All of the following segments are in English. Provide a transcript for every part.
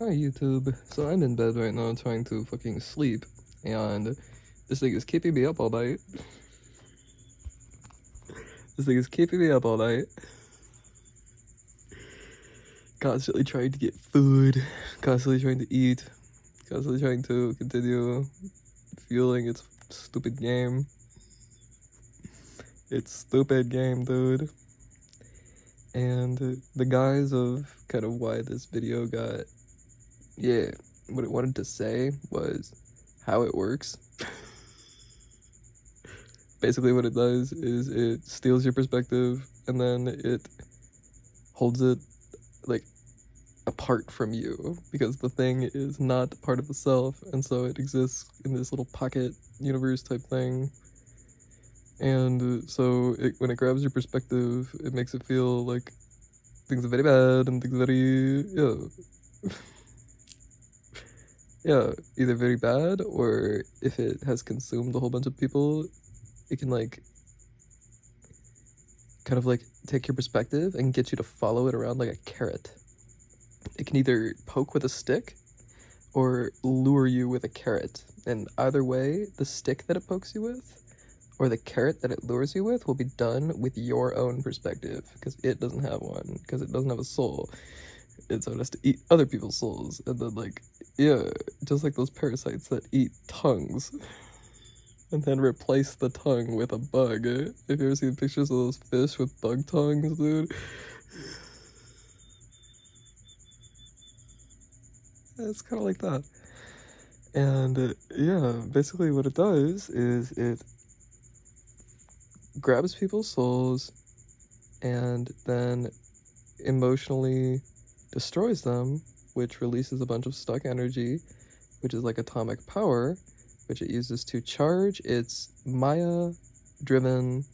Hi YouTube. So I'm in bed right now trying to fucking sleep, and this thing is keeping me up all night. This thing is keeping me up all night. Constantly trying to get food, constantly trying to eat, constantly trying to continue fueling its stupid game. It's stupid game, dude. And the guise of kind of why this video got, what it wanted to say was how it works. Basically what it does is it steals your perspective and then it holds it like apart from you because the thing is not part of the self, and so it exists in this little pocket universe type thing. And so when it grabs your perspective, it makes it feel like things are very bad and things very yeah, either very bad, or if it has consumed a whole bunch of people, it can like kind of like take your perspective and get you to follow it around like a carrot. It can either poke with a stick or lure you with a carrot, and either way, the stick that it pokes you with or the carrot that it lures you with will be done with your own perspective, because it doesn't have one, because it doesn't have a soul, and so it has to eat other people's souls, and then like, yeah, just like those parasites that eat tongues and then replace the tongue with a bug. Have you ever seen pictures of those fish with bug tongues, dude? It's kind of like that. And yeah, basically what it does is it grabs people's souls and then emotionally destroys them, which releases a bunch of stuck energy, which is like atomic power, which it uses to charge its Maya-driven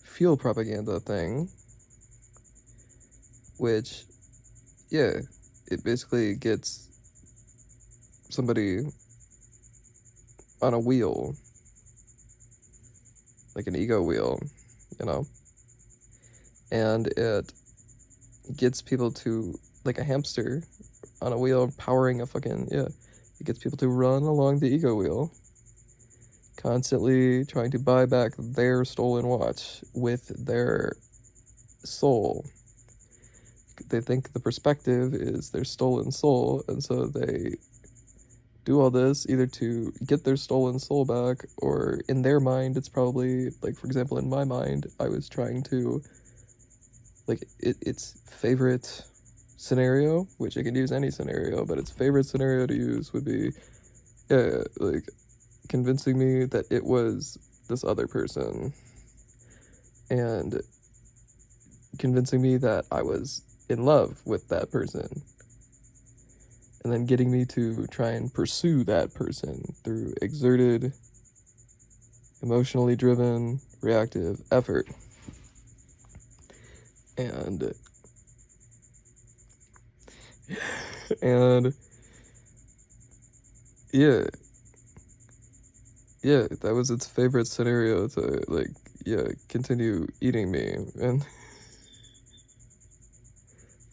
fuel propaganda thing, which, yeah, it basically gets somebody on a wheel, like an ego wheel, you know? And it gets people to, like a hamster on a wheel powering a fucking, it gets people to run along the ego wheel, constantly trying to buy back their stolen watch with their soul. They think the perspective is their stolen soul, and so they do all this either to get their stolen soul back, or in their mind it's probably, like, for example, in my mind, I was trying to, like, its favorite scenario, which it can use any scenario, but its favorite scenario to use would be, like, convincing me that it was this other person, and convincing me that I was in love with that person, and then getting me to try and pursue that person through exerted, emotionally driven, reactive effort. And yeah, that was its favorite scenario, to, like, continue eating me. And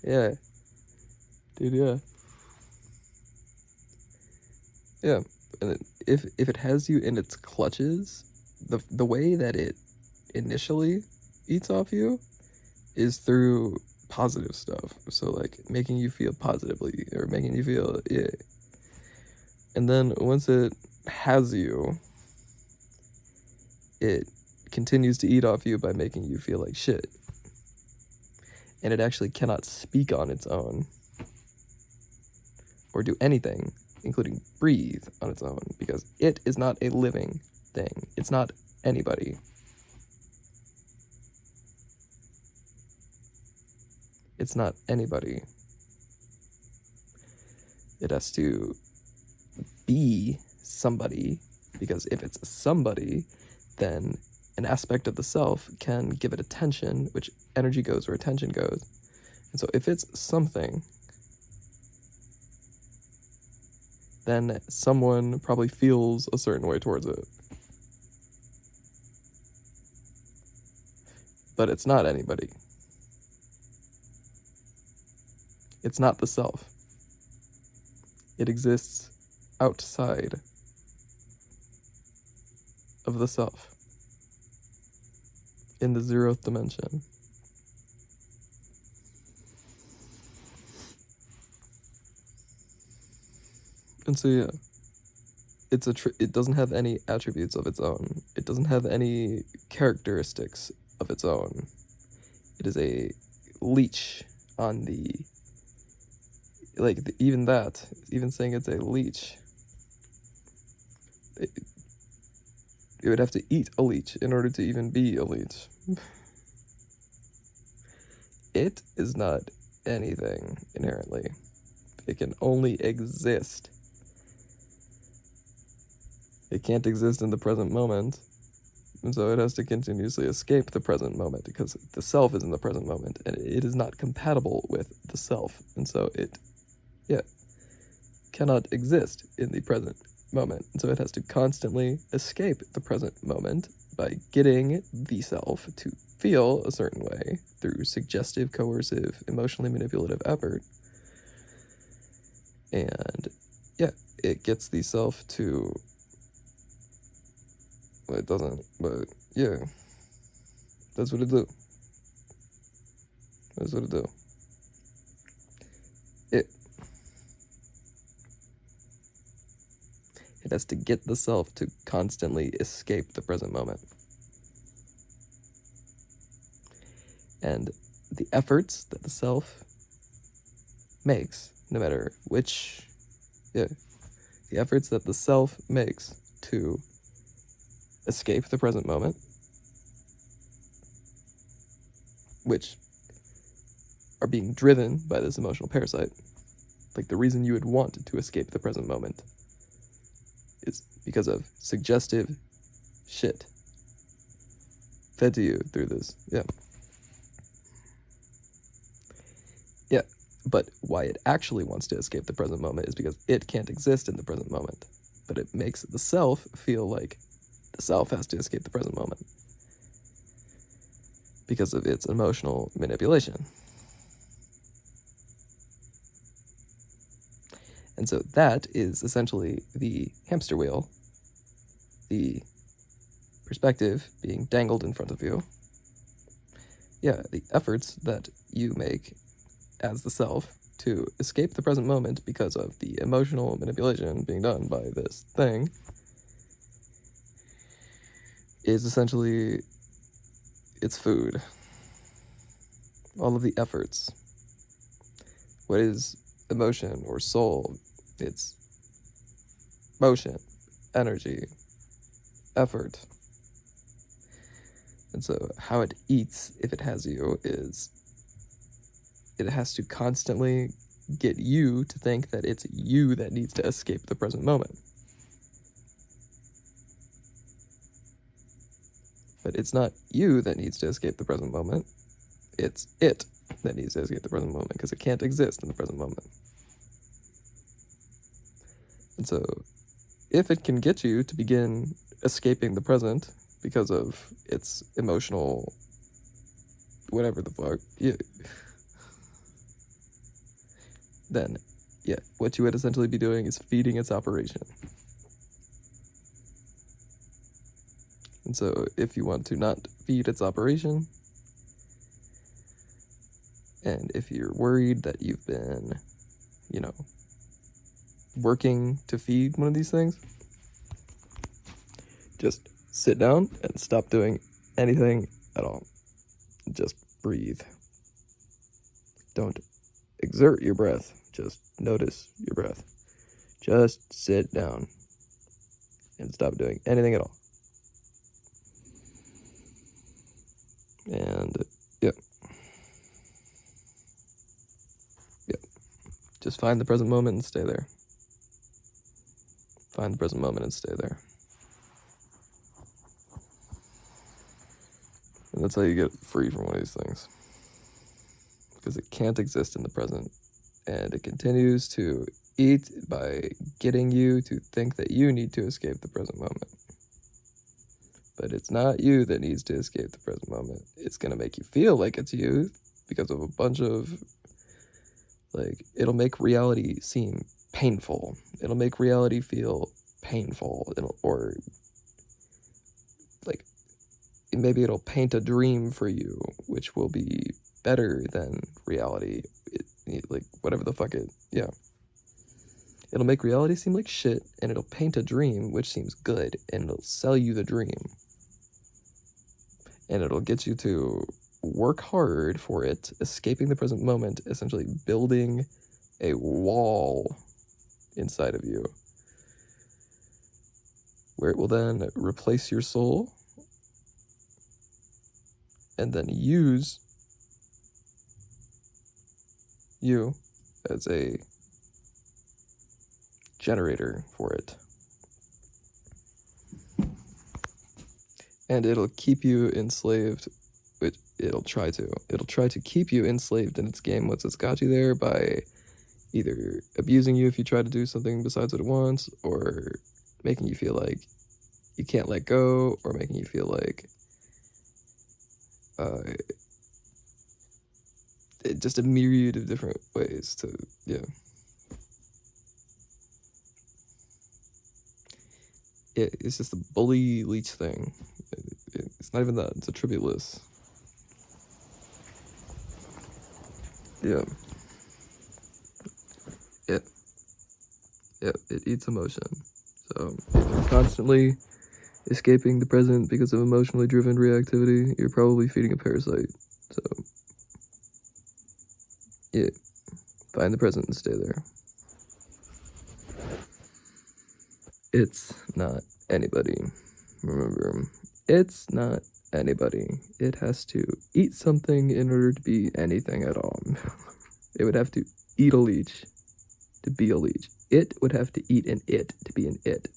yeah, dude, yeah. And if it has you in its clutches, the way that it initially eats off you is through positive stuff. So like making you feel positively, or making you feel, and then once it has you, it continues to eat off you by making you feel like shit, and it actually cannot speak on its own or do anything, including breathe, on its own, because it is not a living thing. It's not anybody. It's not anybody. It has to be somebody, because if it's somebody, then an aspect of the self can give it attention, which energy goes where attention goes. And so if it's something, then someone probably feels a certain way towards it. But it's not anybody. It's not the self. It exists outside of the self, in the 0th dimension. And so, yeah, it doesn't have any attributes of its own. It doesn't have any characteristics of its own. It is a leech on the, even saying it's a leech, it would have to eat a leech in order to even be a leech. It is not anything inherently. It can only exist. It can't exist in the present moment, and so it has to continuously escape the present moment because the self is in the present moment, and it is not compatible with the self, and so it cannot exist in the present moment, and so it has to constantly escape the present moment by getting the self to feel a certain way through suggestive, coercive, emotionally manipulative effort. And it gets the self to, well, it doesn't, but yeah, that's what it do. That's what it do. It has to get the self to constantly escape the present moment. And the efforts that the self makes, no matter which, the efforts that the self makes to escape the present moment, which are being driven by this emotional parasite, like the reason you would want to escape the present moment is because of suggestive shit fed to you through this. But why it actually wants to escape the present moment is because it can't exist in the present moment. But it makes the self feel like the self has to escape the present moment because of its emotional manipulation. And so that is essentially the hamster wheel, the perspective being dangled in front of you. The efforts that you make as the self to escape the present moment because of the emotional manipulation being done by this thing is essentially its food. All of the efforts. What is emotion or soul? It's motion, energy, effort. And so how it eats, if it has you, is it has to constantly get you to think that it's you that needs to escape the present moment. But it's not you that needs to escape the present moment. It's it that needs to escape the present moment because it can't exist in the present moment. And so if it can get you to begin escaping the present because of its emotional whatever the fuck, then what you would essentially be doing is feeding its operation. And so if you want to not feed its operation, and if you're worried that you've been, working to feed one of these things, just sit down and stop doing anything at all. Just breathe. Don't exert your breath. Just notice your breath. Just sit down and stop doing anything at all. And just find the present moment and stay there. Find the present moment and stay there. And that's how you get free from one of these things. Because it can't exist in the present. And it continues to eat by getting you to think that you need to escape the present moment. But it's not you that needs to escape the present moment. It's going to make you feel like it's you because of a bunch of, it'll make reality seem painful. It'll make reality feel painful. Or like, maybe it'll paint a dream for you, which will be better than reality. Like, whatever the fuck it, yeah. It'll make reality seem like shit, and it'll paint a dream which seems good, and it'll sell you the dream. And it'll get you to work hard for it, escaping the present moment, essentially building a wall inside of you, where it will then replace your soul and then use you as a generator for it. And it'll keep you enslaved. It'll try to keep you enslaved in its game once it's got you there, by either abusing you if you try to do something besides what it wants, or making you feel like you can't let go, or making you feel like just a myriad of different ways to, yeah. It's just a bully leech thing. It's not even that, it's a tribulus. Yeah. It eats emotion. So if you're constantly escaping the present because of emotionally driven reactivity, you're probably feeding a parasite. So yeah, find the present and stay there. It's not anybody. Remember, it's not anybody. It has to eat something in order to be anything at all. It would have to eat a leech to be a leech. It would have to eat an it to be an it.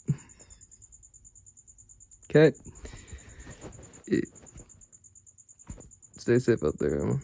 Okay? Stay safe out there.